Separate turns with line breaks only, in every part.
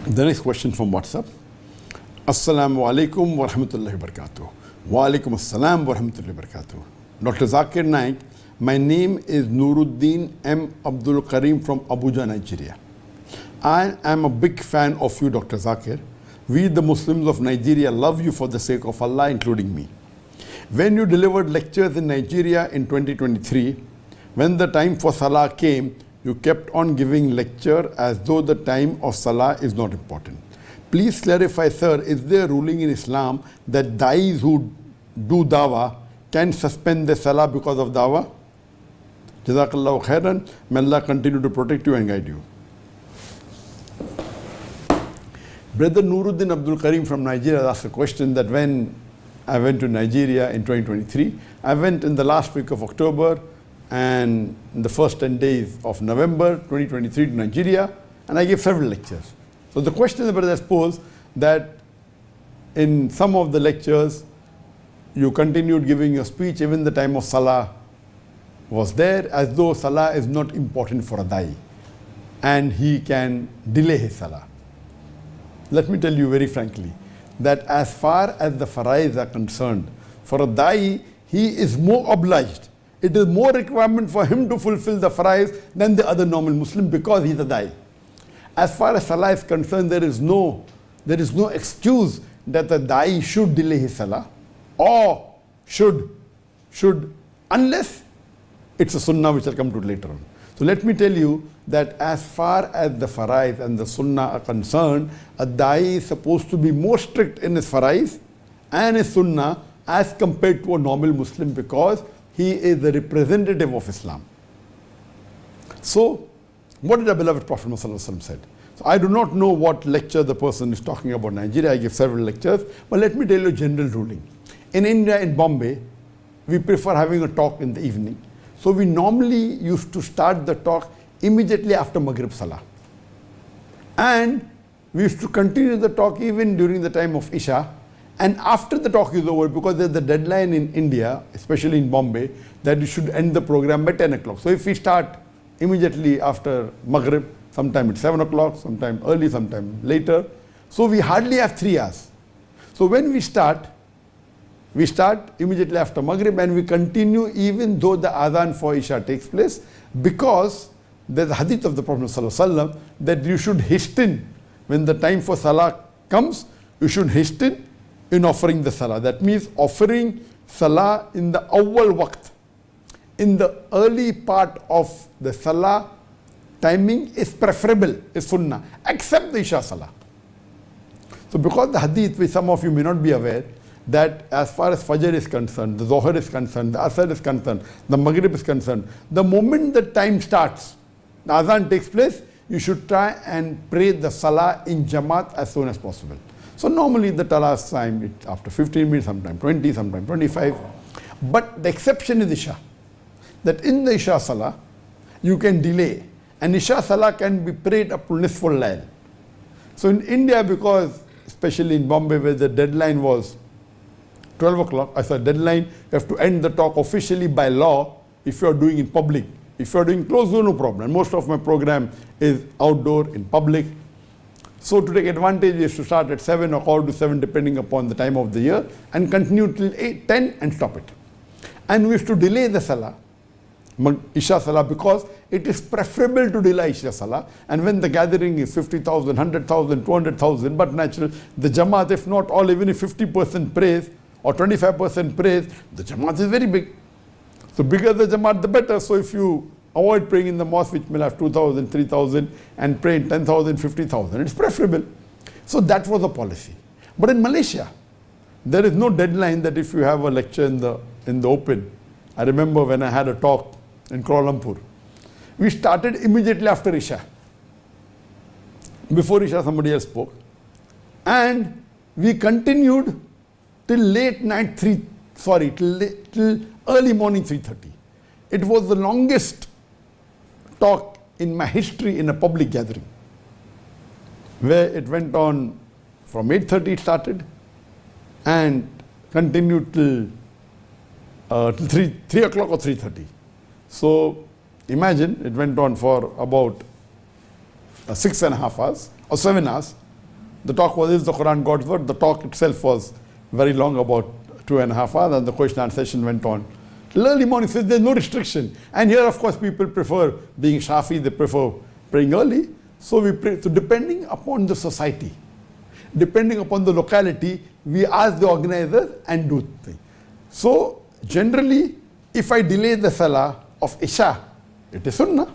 The next question from WhatsApp. Assalamu alaikum wa rahmatullahi wa barakatuh. Wa alaikum assalam wa rahmatullahi wa barakatuh. Dr. Zakir Naik, my name is Nuruddin M. Abdul Karim from Abuja, Nigeria. I am a big fan of you, Dr. Zakir. We, the Muslims of Nigeria, love you for the sake of Allah, including me. When you delivered lectures in Nigeria in 2023, when the time for Salah came, you kept on giving lecture as though the time of Salah is not important. Please clarify, sir, is there a ruling in Islam that da'is who do dawah can suspend their Salah because of dawah? Jazakallahu khairan. May Allah continue to protect you and guide you. Brother Nuruddin Abdul Karim from Nigeria asked a question that when I went to Nigeria in 2023, I went in the last week of October and in the first 10 days of November 2023 to Nigeria, and I gave several lectures. So the question the brother has posed that in some of the lectures, you continued giving your speech even the time of Salah was there, as though Salah is not important for a da'i and he can delay his Salah. Let me tell you very frankly that as far as the farz are concerned, for a da'i, he is more obliged. It is more requirement for him to fulfill the farz than the other normal Muslim because he is a da'i. As far as Salah is concerned, there is no excuse that the da'i should delay his Salah or should, unless it's a sunnah which I'll come to later on. So let me tell you that as far as the farz and the sunnah are concerned, a da'i is supposed to be more strict in his farz and his sunnah as compared to a normal Muslim because he is the representative of Islam. So, what did the beloved Prophet Muhammad said? So, I do not know what lecture the person is talking about Nigeria. I give several lectures, but let me tell you a general ruling. In India, in Bombay, we prefer having a talk in the evening. So, we normally used to start the talk immediately after Maghrib Salah. And we used to continue the talk even during the time of Isha. And after the talk is over, because there's the deadline in India, especially in Bombay, that you should end the program by 10 o'clock. So if we start immediately after Maghrib, sometime it's 7 o'clock, sometime early, sometime later. So we hardly have 3 hours. So when we start immediately after Maghrib and we continue even though the adhan for Isha takes place, because there's a hadith of the Prophet ﷺ that you should hasten when the time for Salah comes, you should hasten in offering the Salah. That means offering Salah in the awwal waqt. In the early part of the Salah, timing is preferable, is sunnah, except the Isha Salah. So because the hadith, which some of you may not be aware, that as far as Fajr is concerned, the Zohar is concerned, the Asr is concerned, the Maghrib is concerned, the moment the time starts, the Adhan takes place, you should try and pray the Salah in Jamaat as soon as possible. So normally the Talah's time is after 15 minutes, sometimes 20, sometimes 25. But the exception is Isha. That in the Isha Salah, you can delay. And Isha Salah can be prayed up to Nisful Layl. So in India, because especially in Bombay where the deadline was 12 o'clock, as a deadline, you have to end the talk officially by law if you are doing in public. If you are doing closed door, no problem. Most of my program is outdoor, in public. So to take advantage, we have to start at 7 or quarter to 7 depending upon the time of the year and continue till 8, 10 and stop it. And we have to delay the Salah, Isha Salah, because it is preferable to delay Isha Salah. And when the gathering is 50,000, 100,000, 200,000, but natural, the Jamaat, if not all, even if 50% praise or 25% praise, the Jamaat is very big. So bigger the Jamaat, the better. So if you avoid praying in the mosque which may have 2,000, 3,000 and pray in 10,000, 50,000. It's preferable. So that was the policy. But in Malaysia, there is no deadline that if you have a lecture in the open. I remember when I had a talk in Kuala Lumpur. We started immediately after Isha. Before Isha somebody else spoke. And we continued till late night till early morning 3:30. It was the longest talk in my history in a public gathering, where it went on from 8:30 it started and continued till 3 o'clock or 3:30. So imagine it went on for about 6.5 hours or 7 hours. The talk was, is the Quran God's word? The talk itself was very long, about 2.5 hours, and the question and answer session went on. Early morning, so there's no restriction. And here, of course, people prefer, being Shafi, they prefer praying early. So we pray. So depending upon the society, depending upon the locality, we ask the organizers and do things. So generally, if I delay the salah of Isha, it is sunnah.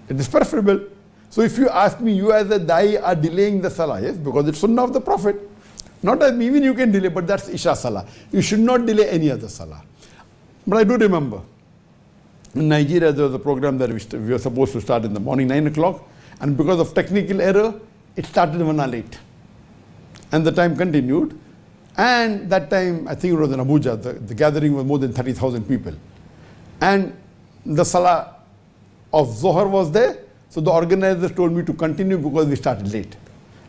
It is preferable. So if you ask me, you as a dai are delaying the salah, yes, because it's sunnah of the Prophet. Not as me, even you can delay, but that's Isha salah. You should not delay any other salah. But I do remember, in Nigeria there was a program that we were supposed to start in the morning, 9 o'clock, and because of technical error, it started 1 hour late. And the time continued. And that time, I think it was in Abuja, the gathering was more than 30,000 people. And the salah of Zohar was there, so the organizers told me to continue because we started late.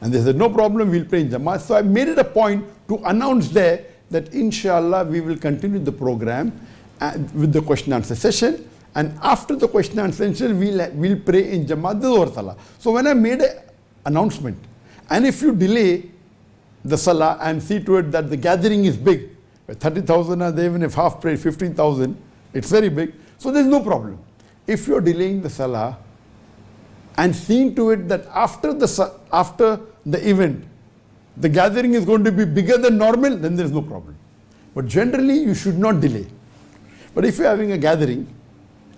And they said, no problem, we'll pray in Jamaat. So I made it a point to announce there that inshallah we will continue the program with the question and answer session. And after the question and answer session, we'll pray in Jamaat the Zohar salah. So when I made an announcement, and if you delay the salah and see to it that the gathering is big, 30,000 are there, even if half pray 15,000, it's very big. So there's no problem. If you're delaying the salah and seeing to it that after the event, the gathering is going to be bigger than normal, then there's no problem. But generally, you should not delay. But if you're having a gathering,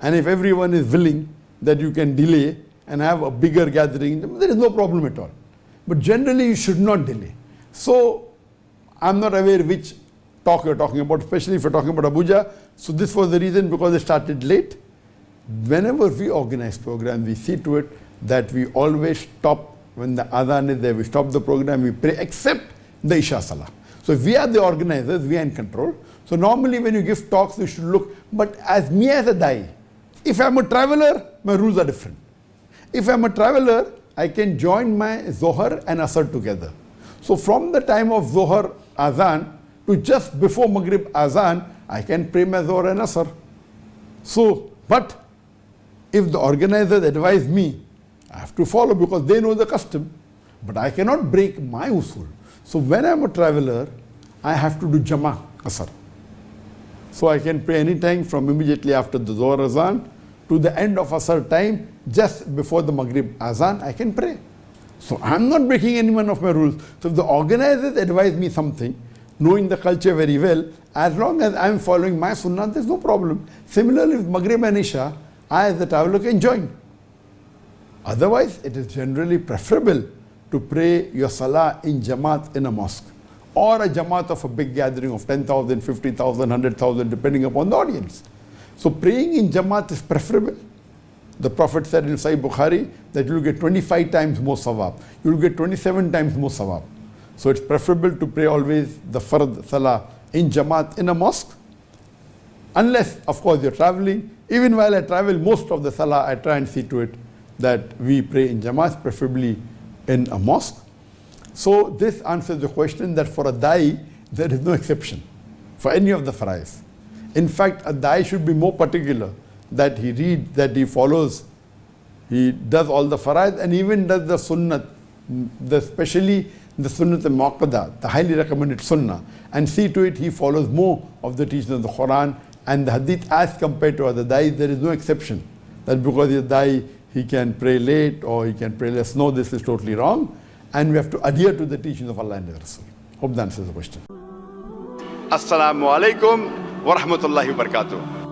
and if everyone is willing that you can delay and have a bigger gathering, there is no problem at all. But generally, you should not delay. So, I'm not aware which talk you're talking about, especially if you're talking about Abuja. So this was the reason, because it started late. Whenever we organize programs, we see to it that we always stop when the adhan is there. We stop the program, we pray, except the Isha Salah. So if we are the organizers, we are in control. So normally when you give talks, you should look, but as me as a dai, if I'm a traveler, my rules are different. If I'm a traveler, I can join my Zohar and Asr together. So from the time of Zohar Azan to just before Maghrib Azan, I can pray my Zohar and Asr. So, but if the organizers advise me, I have to follow because they know the custom. But I cannot break my usul. So when I'm a traveler, I have to do Jama Asr. So I can pray any time from immediately after the Zohar Azan to the end of Asr time, just before the Maghrib Azan, I can pray. So I'm not breaking any one of my rules. So if the organizers advise me something, knowing the culture very well, as long as I'm following my sunnah, there's no problem. Similarly, with Maghrib and Isha, I as a traveler can join. Otherwise, it is generally preferable to pray your salah in Jamaat in a mosque, or a Jamaat of a big gathering of 10,000, 50,000, 100,000, depending upon the audience. So praying in Jamaat is preferable. The Prophet said in Sahih Bukhari that you will get 25 times more sawab. You will get 27 times more sawab. So it's preferable to pray always the farz salah in Jamaat in a mosque. Unless, of course, you're traveling. Even while I travel, most of the salah, I try and see to it that we pray in Jamaat, preferably in a mosque. So this answers the question that for a dai, there is no exception for any of the faraiz. In fact, a dai should be more particular, that he reads, that he follows, he does all the faraiz and even does the sunnat, especially the sunnat al-muaqqada, the highly recommended sunnah, and see to it he follows more of the teachings of the Quran and the hadith as compared to other dais. There is no exception that because he is dai, he can pray late or he can pray less. No, this is totally wrong, and we have to adhere to the teachings of Allah and the Rasul. Hope that answers the question.
Assalamu alaikum wa rahmatullahi wa barakatuh.